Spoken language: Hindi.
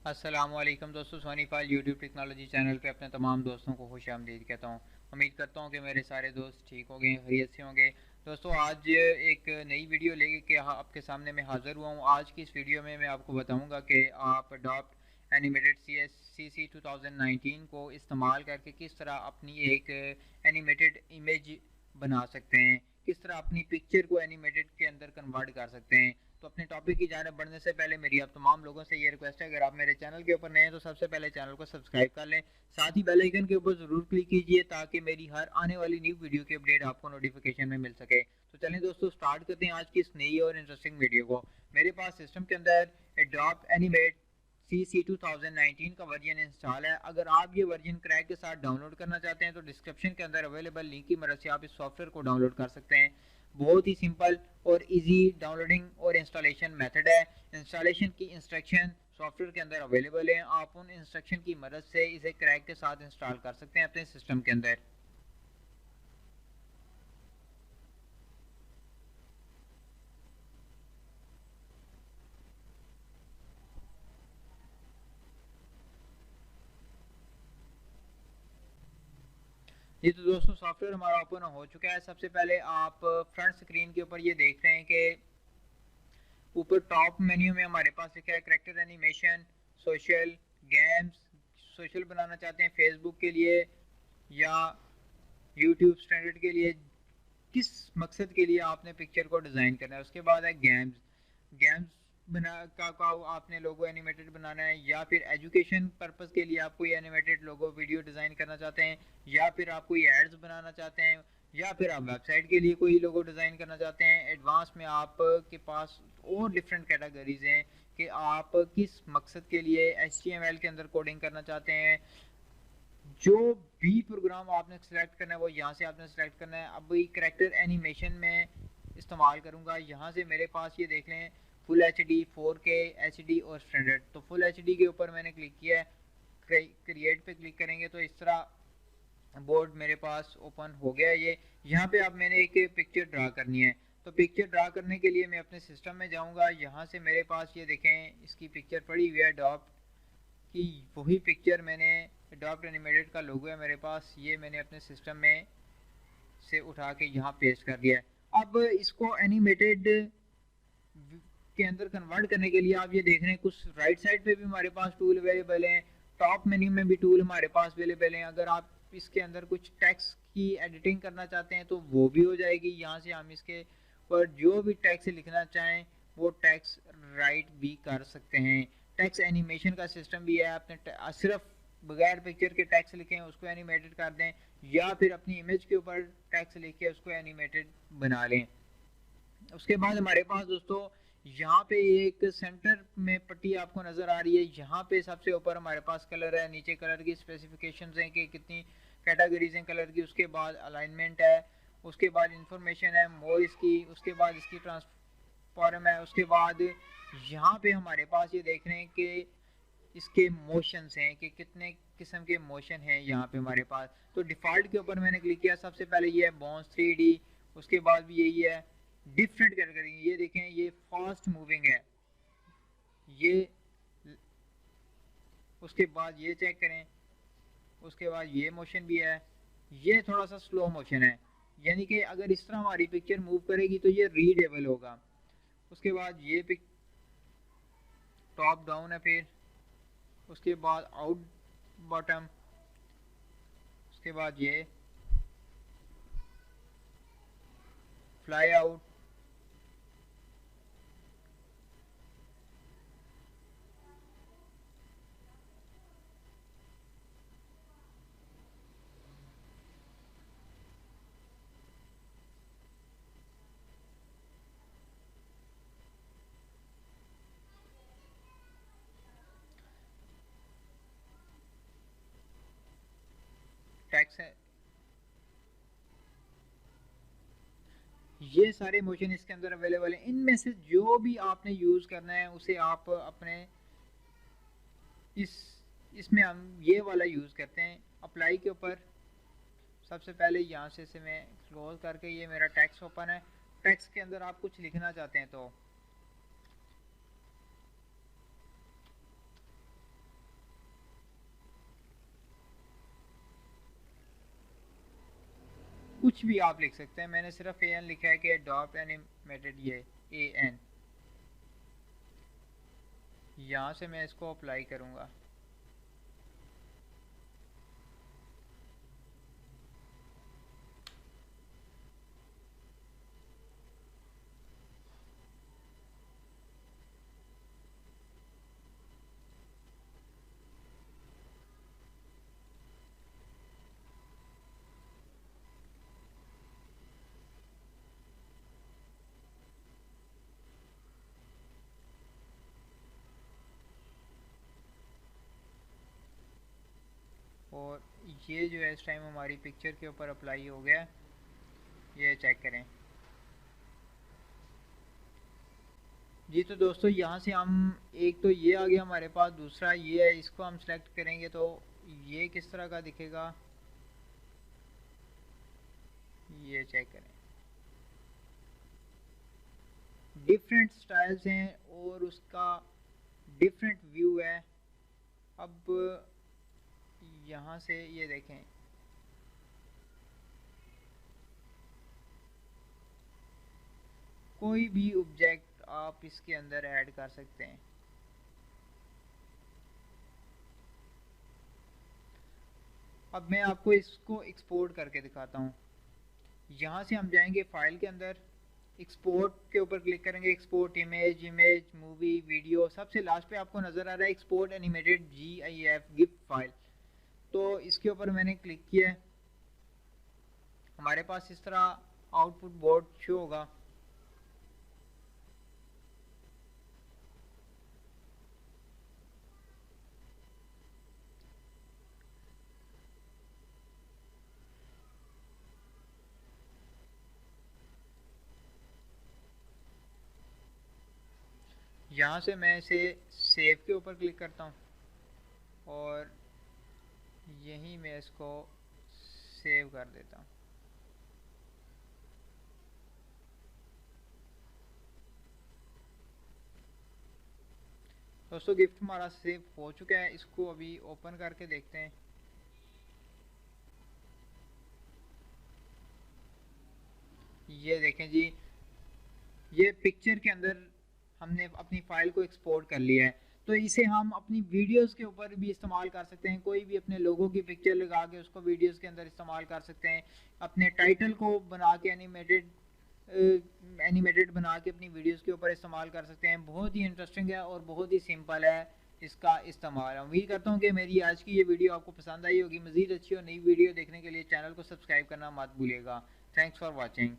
अस्सलामुअलैकुम दोस्तों, सोनी फाइल यूट्यूब टेक्नोलॉजी चैनल पे अपने तमाम दोस्तों को खुश आमदीद कहता हूँ। उम्मीद करता हूँ कि मेरे सारे दोस्त ठीक होंगे, खैरियत से होंगे। दोस्तों, आज एक नई वीडियो लेके के आपके सामने मैं हाज़िर हुआ हूँ। आज की इस वीडियो में मैं आपको बताऊँगा कि आप अडोप्ट एनिमेटेड CC 2019 को इस्तेमाल करके किस तरह अपनी एक एनिमेटेड इमेज बना सकते हैं, किस तरह अपनी पिक्चर को एनिमेटेड के अंदर कन्वर्ट कर सकते हैं। तो अपने टॉपिक की जाने बढ़ने से पहले मेरी आप तमाम लोगों से ये रिक्वेस्ट है, अगर आप मेरे चैनल के ऊपर नए हैं तो सबसे पहले चैनल को सब्सक्राइब कर लें, साथ ही बेल आइकन के ऊपर ज़रूर क्लिक कीजिए ताकि मेरी हर आने वाली न्यू वीडियो की अपडेट आपको नोटिफिकेशन में मिल सके। तो चलें दोस्तों, स्टार्ट करते हैं आज की इस नई और इंटरेस्टिंग वीडियो को। मेरे पास सिस्टम के अंदर एडोब एनिमेट CC 2019 का वर्जन इंस्टॉल है। अगर आप ये वर्जन क्रैक के साथ डाउनलोड करना चाहते हैं तो डिस्क्रिप्शन के अंदर अवेलेबल लिंक की मदद से आप इस सॉफ्टवेयर को डाउनलोड कर सकते हैं। बहुत ही सिंपल और इजी डाउनलोडिंग और इंस्टॉलेशन मेथड है। इंस्टॉलेशन की इंस्ट्रक्शन सॉफ्टवेयर के अंदर अवेलेबल है। आप उन इंस्ट्रक्शन की मदद से इसे क्रैक के साथ इंस्टॉल कर सकते हैं अपने सिस्टम के अंदर। जी तो दोस्तों, सॉफ्टवेयर हमारा ओपन हो चुका है। सबसे पहले आप फ्रंट स्क्रीन के ऊपर ये देख रहे हैं कि ऊपर टॉप मेन्यू में हमारे पास लिखा है character animation, social, games. Social बनाना चाहते हैं फेसबुक के लिए या यूट्यूब स्टैंडर्ड के लिए, किस मकसद के लिए आपने पिक्चर को डिज़ाइन करना है। उसके बाद है गेम्स। गेम्स बना का आपने लोगो एनिमेटेड बनाना है, या फिर एजुकेशन पर्पस के लिए आप कोई एनिमेटेड लोगो वीडियो डिज़ाइन करना चाहते हैं, या फिर आप कोई एड्स बनाना चाहते हैं, या फिर आप वेबसाइट के लिए कोई लोगो डिज़ाइन करना चाहते हैं। एडवांस में आप के पास और डिफरेंट कैटेगरीज हैं कि आप किस मकसद के लिए HTML के अंदर कोडिंग करना चाहते हैं। जो भी प्रोग्राम आपने सेलेक्ट करना है वो यहाँ से आपने सेलेक्ट करना है। अब करेक्टर एनिमेशन में इस्तेमाल करूँगा। यहाँ से मेरे पास ये देख लें फुल HD, 4K HD और स्टैंडर्ड। तो फुल HD के ऊपर मैंने क्लिक किया है, क्रिएट पे क्लिक करेंगे तो इस तरह बोर्ड मेरे पास ओपन हो गया। ये यहाँ पे अब मैंने एक पिक्चर ड्रा करनी है। तो पिक्चर ड्रा करने के लिए मैं अपने सिस्टम में जाऊँगा। यहाँ से मेरे पास ये देखें इसकी पिक्चर पड़ी हुई है डॉप कि वही पिक्चर मैंने अडोप्ट एनिमेटेड का लोगो है मेरे पास, ये मैंने अपने सिस्टम में से उठा के यहाँ पेस्ट कर दिया है। अब इसको एनिमेटेड के अंदर कन्वर्ट करने के लिए आप ये देख रहे हैं कुछ राइट साइड पे भी हमारे पास टूल अवेलेबल हैं, टॉप मेन्यू में भी टूल हमारे पास अवेलेबल हैं। अगर आप इसके अंदर कुछ टेक्स्ट की एडिटिंग करना चाहते हैं तो वो भी हो जाएगी। यहाँ से हम इसके पर जो भी टेक्स्ट लिखना चाहें वो टेक्स्ट राइट भी कर सकते हैं। टेक्स्ट एनिमेशन का सिस्टम भी है। आपने सिर्फ बगैर पिक्चर के टेक्स्ट लिखें उसको एनिमेटेड कर दें, या फिर अपनी इमेज के ऊपर टेक्स्ट लिख के उसको एनिमेटेड बना लें। उसके बाद हमारे पास दोस्तों यहाँ पे एक सेंटर में पट्टी आपको नजर आ रही है। यहाँ पे सबसे ऊपर हमारे पास कलर है, नीचे कलर की स्पेसिफिकेशंस हैं कि कितनी कैटेगरीज हैं कलर की। उसके बाद अलाइनमेंट है, उसके बाद इंफॉर्मेशन है मोर इसकी, उसके बाद इसकी ट्रांसफॉर्म है। उसके बाद यहाँ पे हमारे पास ये देख रहे हैं कि इसके मोशंस हैं कि कितने किस्म के मोशन हैं यहाँ पे हमारे पास। तो डिफ़ॉल्ट के ऊपर मैंने क्लिक किया। सबसे पहले ये है बॉन्स 3D, उसके बाद भी यही है डिफरेंट कैटेगरी। ये देखें ये फास्ट मूविंग है ये, उसके बाद ये चेक करें, उसके बाद ये मोशन भी है, ये थोड़ा सा स्लो मोशन है, यानी कि अगर इस तरह हमारी पिक्चर मूव करेगी तो ये रीडेबल होगा। उसके बाद ये पिक टॉप डाउन है, फिर उसके बाद आउट बॉटम, उसके बाद ये फ्लाई आउट, टैक्स है। ये सारे मोशन इसके अंदर अवेलेबल हैं। इनमें से जो भी आपने यूज़ करना है उसे आप अपने इस इसमें हम ये वाला यूज़ करते हैं। अप्लाई के ऊपर सबसे पहले यहाँ से इसे मैं क्लोज करके, ये मेरा टेक्स्ट ओपन है। टेक्स्ट के अंदर आप कुछ लिखना चाहते हैं तो कुछ भी आप लिख सकते हैं, मैंने सिर्फ AN लिखा है कि डॉप एनिमेटेड, ये AN। यहाँ से मैं इसको अप्लाई करूँगा। और ये जो है इस टाइम हमारी पिक्चर के ऊपर अप्लाई हो गया, ये चेक करें जी। तो दोस्तों यहाँ से हम, एक तो ये आ गया हमारे पास, दूसरा ये है, इसको हम सेलेक्ट करेंगे तो ये किस तरह का दिखेगा, ये चेक करें। डिफरेंट स्टाइल्स हैं और उसका डिफरेंट व्यू है। अब यहाँ से ये देखें, कोई भी ऑब्जेक्ट आप इसके अंदर ऐड कर सकते हैं। अब मैं आपको इसको एक्सपोर्ट करके दिखाता हूँ। यहाँ से हम जाएंगे फाइल के अंदर, एक्सपोर्ट के ऊपर क्लिक करेंगे, export image, image, movie, video, सबसे लास्ट पे आपको नज़र आ रहा है export animated GIF GIF file. तो इसके ऊपर मैंने क्लिक किया है, हमारे पास इस तरह आउटपुट बोर्ड शो होगा। यहाँ से मैं इसे सेव के ऊपर क्लिक करता हूँ और यहीं मैं इसको सेव कर देता हूँ। दोस्तों गिफ्ट हमारा सेव हो चुका है, इसको अभी ओपन करके देखते हैं। ये देखें जी, ये पिक्चर के अंदर हमने अपनी फाइल को एक्सपोर्ट कर लिया है। तो इसे हम अपनी वीडियोस के ऊपर भी इस्तेमाल कर सकते हैं, कोई भी अपने लोगों की पिक्चर लगा के उसको वीडियोस के अंदर इस्तेमाल कर सकते हैं। अपने टाइटल को बना के एनिमेटेड बना के अपनी वीडियोस के ऊपर इस्तेमाल कर सकते हैं। बहुत ही इंटरेस्टिंग है और बहुत ही सिंपल है इसका इस्तेमाल। उम्मीद करता हूँ कि मेरी आज की ये वीडियो आपको पसंद आई होगी। मज़ीद अच्छी और नई वीडियो देखने के लिए चैनल को सब्सक्राइब करना मत भूलिएगा। Thanks for watching.